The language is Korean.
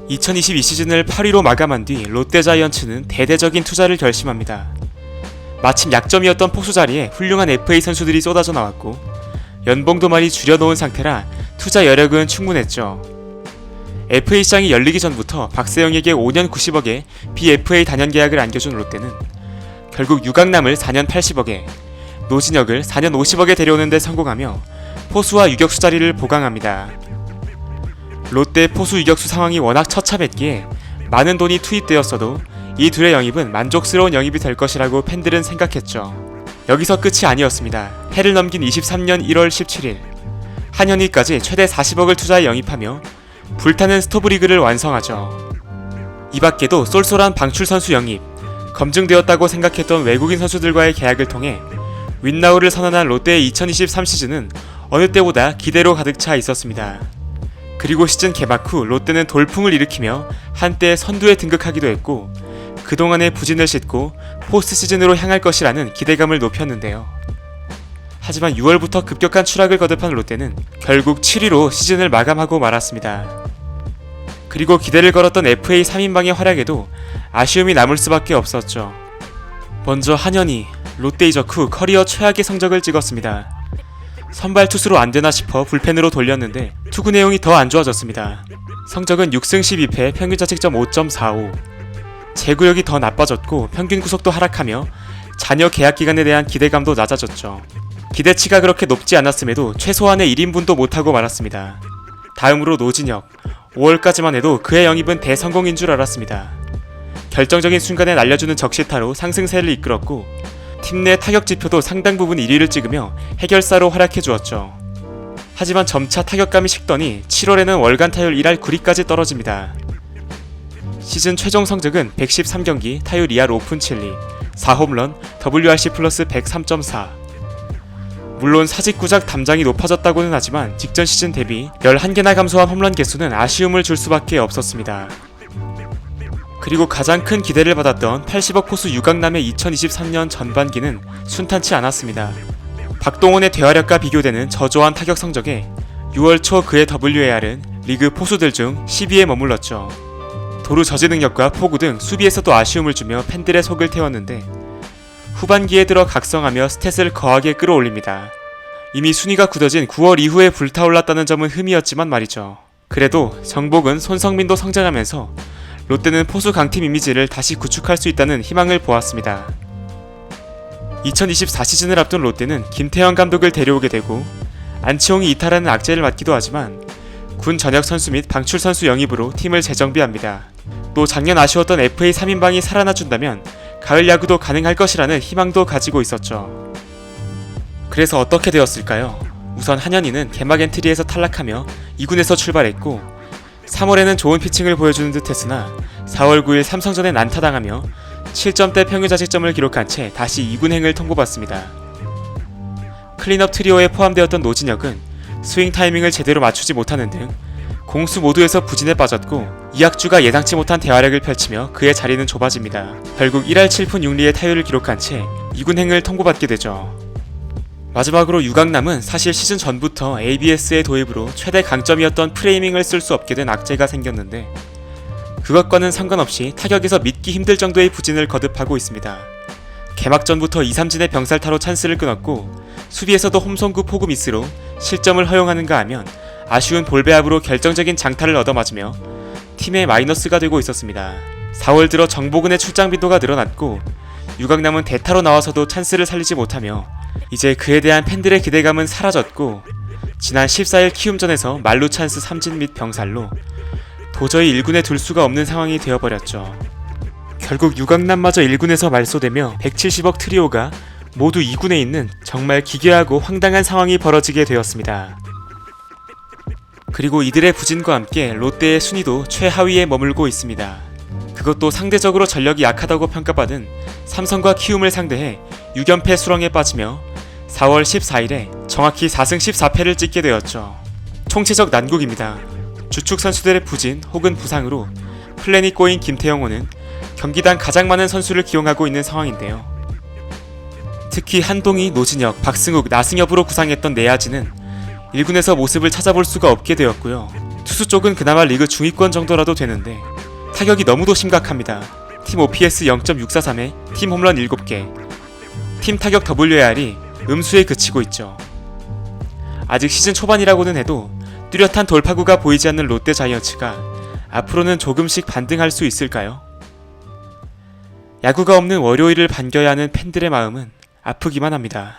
2022 시즌을 8위로 마감한 뒤 롯데자이언츠는 대대적인 투자를 결심합니다. 마침 약점이었던 포수 자리에 훌륭한 FA 선수들이 쏟아져 나왔고 연봉도 많이 줄여놓은 상태라 투자 여력은 충분했죠. FA 시장이 열리기 전부터 박세영에게 5년 90억에 BFA 단연 계약을 안겨준 롯데는 결국 유강남을 4년 80억에, 노진혁을 4년 50억에 데려오는 데 성공하며 포수와 유격수 자리를 보강합니다. 롯데 포수 유격수 상황이 워낙 처참했기에 많은 돈이 투입되었어도 이 둘의 영입은 만족스러운 영입이 될 것이라고 팬들은 생각했죠. 여기서 끝이 아니었습니다. 해를 넘긴 23년 1월 17일 한현희까지 최대 40억을 투자해 영입하며 불타는 스토브리그를 완성하죠. 이 밖에도 쏠쏠한 방출 선수 영입, 검증되었다고 생각했던 외국인 선수들과의 계약을 통해 윈나우를 선언한 롯데의 2023 시즌은 어느 때보다 기대로 가득 차 있었습니다. 그리고 시즌 개막 후 롯데는 돌풍을 일으키며 한때 선두에 등극하기도 했고 그동안의 부진을 싣고 포스트 시즌으로 향할 것이라는 기대감을 높였는데요. 하지만 6월부터 급격한 추락을 거듭한 롯데는 결국 7위로 시즌을 마감하고 말았습니다. 그리고 기대를 걸었던 FA 3인방의 활약에도 아쉬움이 남을 수밖에 없었죠. 먼저 한현희, 롯데 이적 후 커리어 최악의 성적을 찍었습니다. 선발 투수로 안되나 싶어 불펜으로 돌렸는데 투구 내용이 더 안 좋아졌습니다. 성적은 6승 12패, 평균 자책점 5.45. 제구력이 더 나빠졌고 평균 구속도 하락하며 자녀 계약 기간에 대한 기대감도 낮아졌죠. 기대치가 그렇게 높지 않았음에도 최소한의 1인분도 못하고 말았습니다. 다음으로 노진혁, 5월까지만 해도 그의 영입은 대성공인 줄 알았습니다. 결정적인 순간에 날려주는 적시타로 상승세를 이끌었고 팀 내 타격 지표도 상당 부분 1위를 찍으며 해결사로 활약해주었죠. 하지만 점차 타격감이 식더니 7월에는 월간 타율 1할 9리까지 떨어집니다. 시즌 최종 성적은 113경기, 타율 2할 5푼 7리, 4홈런, WRC 플러스 103.4. 물론 사직구작 담장이 높아졌다고는 하지만 직전 시즌 대비 11개나 감소한 홈런 개수는 아쉬움을 줄 수밖에 없었습니다. 그리고 가장 큰 기대를 받았던 80억 포수 유강남의 2023년 전반기는 순탄치 않았습니다. 박동원의 대화력과 비교되는 저조한 타격 성적에 6월 초 그의 WAR은 리그 포수들 중 10위에 머물렀죠. 도루 저지 능력과 포구 등 수비에서도 아쉬움을 주며 팬들의 속을 태웠는데 후반기에 들어 각성하며 스탯을 거하게 끌어올립니다. 이미 순위가 굳어진 9월 이후에 불타올랐다는 점은 흠이었지만 말이죠. 그래도 정복은 손성민도 성장하면서 롯데는 포수 강팀 이미지를 다시 구축할 수 있다는 희망을 보았습니다. 2024 시즌을 앞둔 롯데는 김태형 감독을 데려오게 되고 안치홍이 이탈하는 악재를 맡기도 하지만 군 전역 선수 및 방출 선수 영입으로 팀을 재정비합니다. 또 작년 아쉬웠던 FA 3인방이 살아나준다면 가을 야구도 가능할 것이라는 희망도 가지고 있었죠. 그래서 어떻게 되었을까요? 우선 한현희는 개막 엔트리에서 탈락하며 2군에서 출발했고 3월에는 좋은 피칭을 보여주는 듯 했으나 4월 9일 삼성전에 난타당하며 7점대 평균 자책점을 기록한 채 다시 2군행을 통보받습니다. 클린업 트리오에 포함되었던 노진혁은 스윙 타이밍을 제대로 맞추지 못하는 등 공수 모두에서 부진에 빠졌고 이학주가 예상치 못한 대활약을 펼치며 그의 자리는 좁아집니다. 결국 1할 7푼 6리의 타율을 기록한 채 2군행을 통보받게 되죠. 마지막으로 유강남은 사실 시즌 전부터 ABS의 도입으로 최대 강점이었던 프레이밍을 쓸 수 없게 된 악재가 생겼는데 그것과는 상관없이 타격에서 믿기 힘들 정도의 부진을 거듭하고 있습니다. 개막 전부터 2-3진의 병살타로 찬스를 끊었고 수비에서도 홈송구 포구 미스로 실점을 허용하는가 하면 아쉬운 볼배합으로 결정적인 장타를 얻어맞으며 팀의 마이너스가 되고 있었습니다. 4월 들어 정보근의 출장 빈도가 늘어났고 유강남은 대타로 나와서도 찬스를 살리지 못하며 이제 그에 대한 팬들의 기대감은 사라졌고 지난 14일 키움전에서 만루 찬스 3진 및 병살로 도저히 1군에 둘 수가 없는 상황이 되어버렸죠. 결국 유강남마저 1군에서 말소되며 170억 트리오가 모두 2군에 있는 정말 기괴하고 황당한 상황이 벌어지게 되었습니다. 그리고 이들의 부진과 함께 롯데의 순위도 최하위에 머물고 있습니다. 그것도 상대적으로 전력이 약하다고 평가받은 삼성과 키움을 상대해 6연패 수렁에 빠지며 4월 14일에 정확히 4승 14패를 찍게 되었죠. 총체적 난국입니다. 주축 선수들의 부진 혹은 부상으로 플랜이 꼬인 김태형호는 경기당 가장 많은 선수를 기용하고 있는 상황인데요. 특히 한동희, 노진혁, 박승욱, 나승엽으로 구상했던 내야진은 1군에서 모습을 찾아볼 수가 없게 되었고요. 투수 쪽은 그나마 리그 중위권 정도라도 되는데 타격이 너무도 심각합니다. 팀 OPS 0.643에 팀 홈런 7개, 팀 타격 WAR이 음수에 그치고 있죠. 아직 시즌 초반이라고는 해도 뚜렷한 돌파구가 보이지 않는 롯데 자이언츠가 앞으로는 조금씩 반등할 수 있을까요? 야구가 없는 월요일을 반겨야 하는 팬들의 마음은 아프기만 합니다.